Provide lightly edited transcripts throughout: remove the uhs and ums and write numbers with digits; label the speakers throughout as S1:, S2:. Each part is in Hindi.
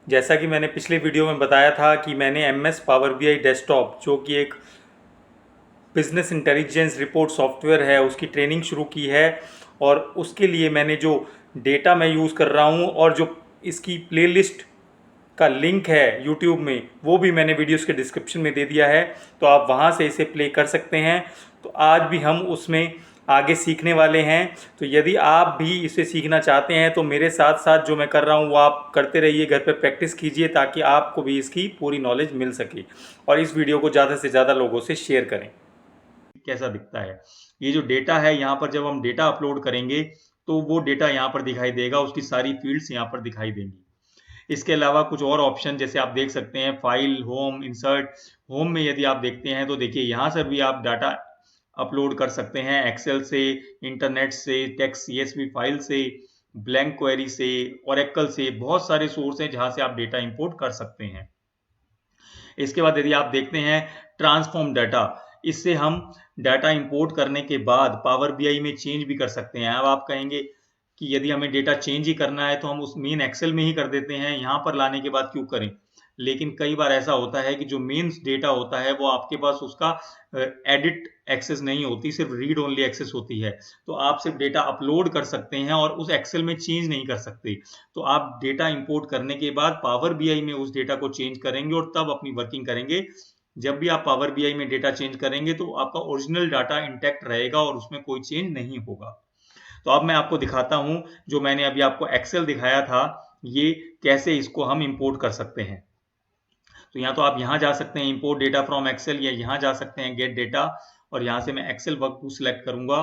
S1: जैसा कि मैंने पिछले वीडियो में बताया था कि मैंने MS पावर BI डेस्कटॉप जो कि एक बिजनेस इंटेलिजेंस रिपोर्ट सॉफ्टवेयर है उसकी ट्रेनिंग शुरू की है। और उसके लिए मैंने जो डेटा मैं यूज़ कर रहा हूँ और जो इसकी प्लेलिस्ट का लिंक है यूट्यूब में वो भी मैंने वीडियोस के डिस्क्रिप्शन में दे दिया है, तो आप वहाँ से इसे प्ले कर सकते हैं। तो आज भी हम उसमें आगे सीखने वाले हैं। तो यदि आप भी इसे सीखना चाहते हैं तो मेरे साथ साथ जो मैं कर रहा हूँ वो आप करते रहिए, घर पे प्रैक्टिस कीजिए ताकि आपको भी इसकी पूरी नॉलेज मिल सके। और इस वीडियो को ज़्यादा से ज़्यादा लोगों से शेयर करें। कैसा दिखता है ये जो डेटा है, यहाँ पर जब हम डेटा अपलोड करेंगे तो वो डेटा यहाँ पर दिखाई देगा, उसकी सारी फील्ड्स यहाँ पर दिखाई देंगी। इसके अलावा कुछ और ऑप्शन जैसे आप देख सकते हैं, फाइल, होम, इंसर्ट। होम में यदि आप देखते हैं तो देखिए यहाँ से भी आप डाटा अपलोड कर सकते हैं, एक्सेल से, इंटरनेट से, टेक्स्ट सीएसवी फाइल से, ब्लैंक क्वेरी से, ओरेकल से। बहुत सारे सोर्स हैं जहां से आप डेटा इंपोर्ट कर सकते हैं। इसके बाद यदि आप देखते हैं ट्रांसफॉर्म डाटा, इससे हम डाटा इंपोर्ट करने के बाद पावर बीआई में चेंज भी कर सकते हैं। अब आप कहेंगे कि यदि हमें डेटा चेंज ही करना है तो हम उस मेन एक्सेल में ही कर देते हैं, यहाँ पर लाने के बाद क्यों करें। लेकिन कई बार ऐसा होता है कि जो मेन डेटा होता है वो आपके पास उसका एडिट एक्सेस नहीं होती, सिर्फ रीड ओनली एक्सेस होती है। तो आप सिर्फ डेटा अपलोड कर सकते हैं और उस एक्सेल में चेंज नहीं कर सकते। तो आप डेटा इंपोर्ट करने के बाद पावर बीआई में उस डेटा को चेंज करेंगे और तब अपनी वर्किंग करेंगे। जब भी आप पावर बीआई में डेटा चेंज करेंगे तो आपका ओरिजिनल डाटा इंटैक्ट रहेगा और उसमें कोई चेंज नहीं होगा। तो अब मैं आपको दिखाता हूं, जो मैंने अभी आपको एक्सेल दिखाया था, ये कैसे इसको हम इंपोर्ट कर सकते हैं। तो या तो आप यहाँ जा सकते हैं इंपोर्ट डेटा फ्रॉम एक्सेल, या यहाँ जा सकते हैं गेट डेटा, और यहाँ से मैं एक्सेल वर्कबुक सिलेक्ट करूंगा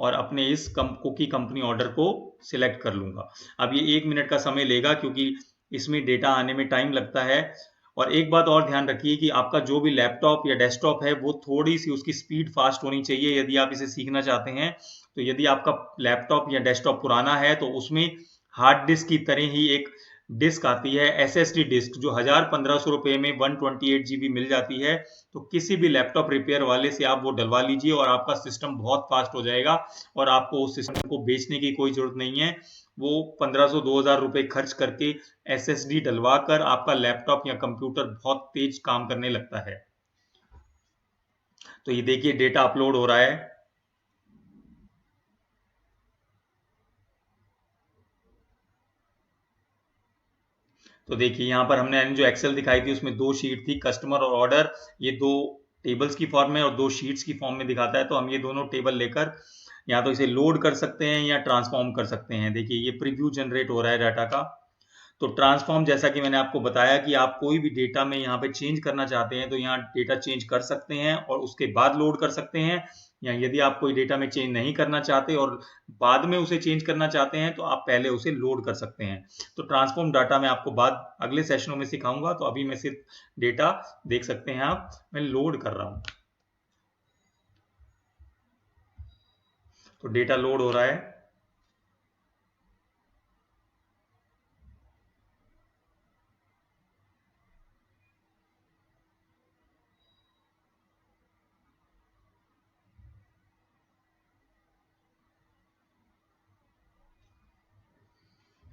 S1: और अपने इस कुकी कंपनी ऑर्डर को सिलेक्ट कर लूंगा। अब ये 1 मिनट का समय लेगा क्योंकि इसमें डेटा आने में टाइम लगता है। और एक बात और ध्यान रखिए कि आपका जो भी लैपटॉप या डेस्कटॉप है वो थोड़ी सी उसकी स्पीड फास्ट होनी चाहिए यदि आप इसे सीखना चाहते हैं। तो यदि आपका लैपटॉप या डेस्कटॉप पुराना है तो उसमें हार्ड डिस्क की तरह ही एक डिस्क आती है, एसएसडी डिस्क, जो 1000-1500 रुपए में 128 GB मिल जाती है। तो किसी भी लैपटॉप रिपेयर वाले से आप वो डलवा लीजिए और आपका सिस्टम बहुत फास्ट हो जाएगा। और आपको उस सिस्टम को बेचने की कोई जरूरत नहीं है। वो 1500-2000 रुपए खर्च करके एसएसडी डलवा कर आपका लैपटॉप या कंप्यूटर बहुत तेज काम करने लगता है। तो ये देखिए डेटा अपलोड हो रहा है। तो देखिए यहाँ पर हमने जो एक्सेल दिखाई थी उसमें दो शीट थी, कस्टमर और ऑर्डर। ये दो टेबल्स की फॉर्म में और दो शीट्स की फॉर्म में दिखाता है। तो हम ये दोनों टेबल लेकर या तो इसे लोड कर सकते हैं या ट्रांसफॉर्म कर सकते हैं। देखिए ये प्रीव्यू जनरेट हो रहा है डाटा का। तो ट्रांसफॉर्म, जैसा कि मैंने आपको बताया कि आप कोई भी डेटा में यहाँ पे चेंज करना चाहते हैं तो यहाँ डेटा चेंज कर सकते हैं और उसके बाद लोड कर सकते हैं। या यदि आप कोई डेटा में चेंज नहीं करना चाहते और बाद में उसे चेंज करना चाहते हैं तो आप पहले उसे लोड कर सकते हैं। तो ट्रांसफॉर्म डाटा मैं आपको बाद अगले सेशनों में सिखाऊंगा। तो अभी मैं सिर्फ डेटा देख सकते हैं आप, मैं लोड कर रहा हूँ। तो डेटा लोड हो रहा है।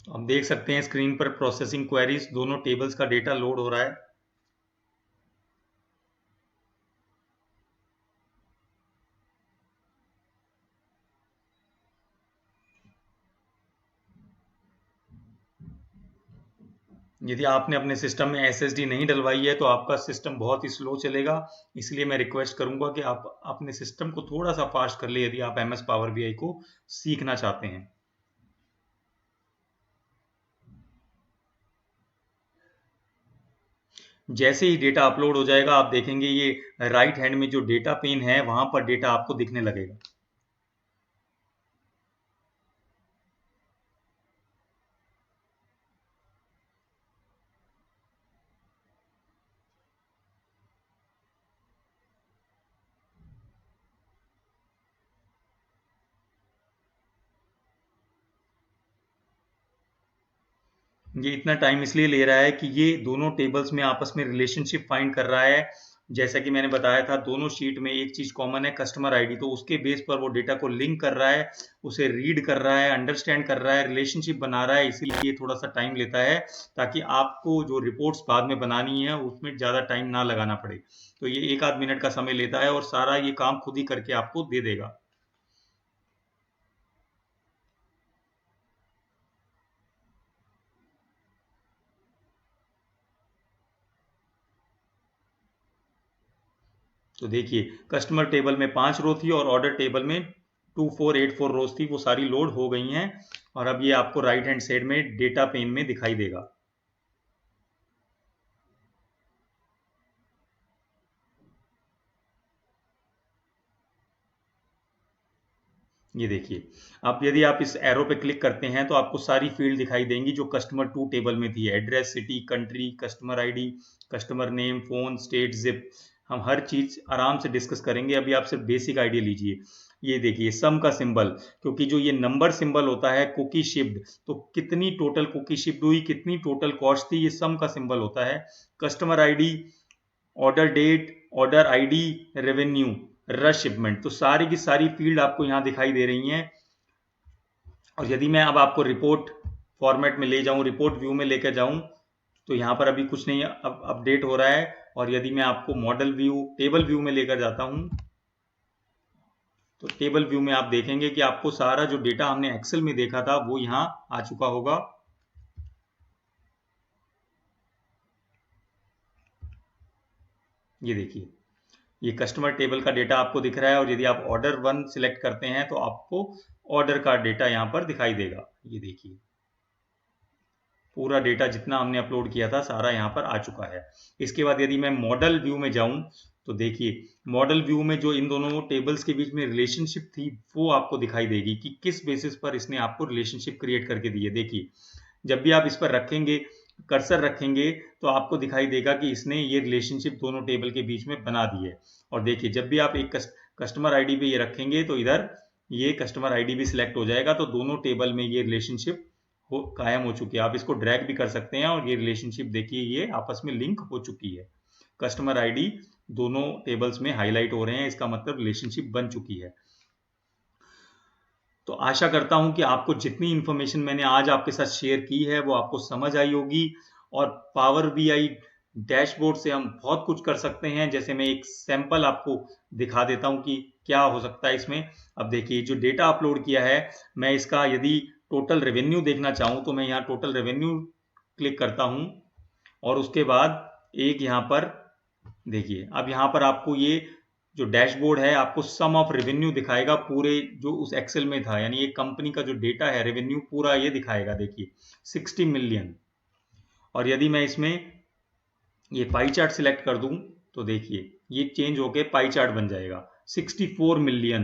S1: आप देख सकते हैं स्क्रीन पर प्रोसेसिंग क्वेरीज, दोनों टेबल्स का डेटा लोड हो रहा है। यदि आपने अपने सिस्टम में एसएसडी नहीं डलवाई है तो आपका सिस्टम बहुत ही स्लो चलेगा। इसलिए मैं रिक्वेस्ट करूंगा कि आप अपने सिस्टम को थोड़ा सा फास्ट कर ले यदि आप एमएस पावर बीआई को सीखना चाहते हैं। जैसे ही डेटा अपलोड हो जाएगा आप देखेंगे ये राइट हैंड में जो डेटा पेन है वहां पर डेटा आपको दिखने लगेगा। ये इतना टाइम इसलिए ले रहा है कि ये दोनों टेबल्स में आपस में रिलेशनशिप फाइंड कर रहा है। जैसा कि मैंने बताया था, दोनों शीट में एक चीज़ कॉमन है, कस्टमर आईडी। तो उसके बेस पर वो डेटा को लिंक कर रहा है, उसे रीड कर रहा है, अंडरस्टैंड कर रहा है, रिलेशनशिप बना रहा है। इसीलिए थोड़ा सा टाइम लेता है, ताकि आपको जो रिपोर्ट्स बाद में बनानी है उसमें ज़्यादा टाइम ना लगाना पड़े। तो ये एक आध मिनट का समय लेता है और सारा ये काम खुद ही करके आपको दे देगा। तो देखिए, कस्टमर टेबल में 5 रो थी और ऑर्डर टेबल में 2484 रोज थी, वो सारी लोड हो गई हैं। और अब ये आपको राइट हैंड साइड में डेटा पेन में दिखाई देगा। ये देखिए, अब यदि आप इस एरो पे क्लिक करते हैं तो आपको सारी फील्ड दिखाई देंगी जो कस्टमर 2 टेबल में थी। Address, city, country, customer ID, customer name, phone, state, zip. हम हर चीज आराम से डिस्कस करेंगे। अभी आप सिर्फ बेसिक आइडिया लीजिए। ये देखिए, सम का सिंबल, क्योंकि जो ये नंबर सिंबल होता है कुकी शिप्ड, तो कितनी टोटल कुकी शिप्ड हुई, कितनी टोटल कॉस्ट थी, ये सम का सिंबल होता है। Customer ID, order date, order ID, revenue, rush shipment, तो सारी की सारी फील्ड आपको यहाँ दिखाई दे रही हैं। और यदि मैं अब आपको रिपोर्ट फॉर्मेट में ले जाऊं, रिपोर्ट व्यू में लेकर जाऊं, तो यहाँ पर अभी कुछ नहीं, अब अपडेट हो रहा है। और यदि मैं आपको मॉडल व्यू, टेबल व्यू में लेकर जाता हूं, तो टेबल व्यू में आप देखेंगे कि आपको सारा जो डेटा हमने एक्सेल में देखा था वो यहाँ आ चुका होगा। ये देखिए, ये कस्टमर टेबल का डेटा आपको दिख रहा है। और यदि आप ऑर्डर 1 सिलेक्ट करते हैं तो आपको ऑर्डर का डेटा यहाँ पर दिखाई देगा। ये देखिए, पूरा डेटा जितना हमने अपलोड किया था सारा यहाँ पर आ चुका है। इसके बाद यदि मैं मॉडल व्यू में जाऊं, तो देखिए, मॉडल व्यू में जो इन दोनों टेबल्स के बीच में रिलेशनशिप थी वो आपको दिखाई देगी कि किस बेसिस पर इसने आपको रिलेशनशिप क्रिएट करके दी है। देखिए, जब भी आप इस पर रखेंगे, कर्सर रखेंगे, तो आपको दिखाई देगा कि इसने ये रिलेशनशिप दोनों टेबल के बीच में बना दी है। और देखिए, जब भी आप एक कस्टमर आईडी पे ये रखेंगे तो इधर ये कस्टमर आईडी भी सिलेक्ट हो जाएगा। तो दोनों टेबल में ये रिलेशनशिप हो कायम हो चुकी है। आप इसको ड्रैग भी कर सकते हैं और ये रिलेशनशिप देखिए ये आपस में लिंक हो चुकी है। कस्टमर आईडी दोनों टेबल्स में हाईलाइट हो रहे हैं, इसका मतलब रिलेशनशिप बन चुकी है। तो आशा करता हूं कि आपको जितनी इंफॉर्मेशन मैंने आज आपके साथ शेयर की है वो आपको समझ आई होगी। और पावर बीआई डैशबोर्ड से हम बहुत कुछ कर सकते हैं। जैसे मैं एक सैंपल आपको दिखा देता हूं कि क्या हो सकता है इसमें। अब देखिए, जो डेटा अपलोड किया है, मैं इसका यदि टोटल रेवेन्यू देखना चाहूं तो मैं यहाँ टोटल रेवेन्यू क्लिक करता हूं। और उसके बाद एक यहाँ पर देखिए, अब यहाँ पर आपको ये जो डैशबोर्ड है आपको सम ऑफ रेवेन्यू दिखाएगा, पूरे जो उस एक्सेल में था। यानी एक कंपनी का जो डेटा है रेवेन्यू पूरा ये दिखाएगा। देखिए, 60 मिलियन। और यदि मैं इसमें ये पाई चार्ट सिलेक्ट कर दूं, तो देखिए ये चेंज होके पाई चार्ट बन जाएगा, 64 मिलियन।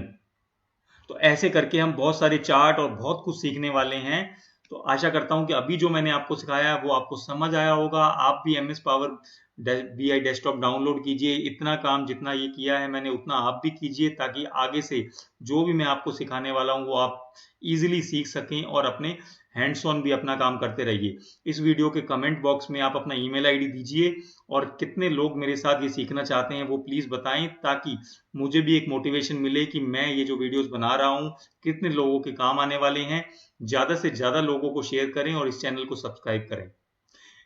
S1: तो ऐसे करके हम बहुत सारे चार्ट और बहुत कुछ सीखने वाले हैं। तो आशा करता हूं कि अभी जो मैंने आपको सिखाया है वो आपको समझ आया होगा। आप भी M S power BI desktop download कीजिए। इतना काम जितना ये किया है मैंने उतना आप भी कीजिए, ताकि आगे से जो भी मैं आपको सिखाने वाला हूं वो आप इजीली सीख सकें और अपने हैंड्स ऑन भी अपना काम करते रहिए। इस वीडियो के कमेंट बॉक्स में आप अपना ईमेल आईडी दीजिए और कितने लोग मेरे साथ ये सीखना चाहते हैं वो प्लीज़ बताएं, ताकि मुझे भी एक मोटिवेशन मिले कि मैं ये जो वीडियोस बना रहा हूँ कितने लोगों के काम आने वाले हैं। ज़्यादा से ज़्यादा लोगों को शेयर करें और इस चैनल को सब्सक्राइब करें।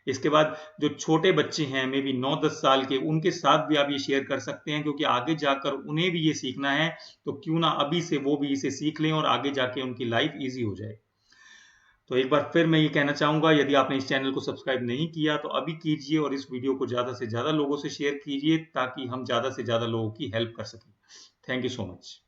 S1: इसके बाद जो छोटे बच्चे हैं, मे बी 9-10 साल के, उनके साथ भी आप ये शेयर कर सकते हैं, क्योंकि आगे जाकर उन्हें भी ये सीखना है। तो क्यों ना अभी से वो भी इसे सीख लें और आगे जाके उनकी लाइफ ईजी हो जाए। तो एक बार फिर मैं ये कहना चाहूँगा, यदि आपने इस चैनल को सब्सक्राइब नहीं किया तो अभी कीजिए और इस वीडियो को ज़्यादा से ज़्यादा लोगों से शेयर कीजिए, ताकि हम ज़्यादा से ज़्यादा लोगों की हेल्प कर सकें। Thank you so much.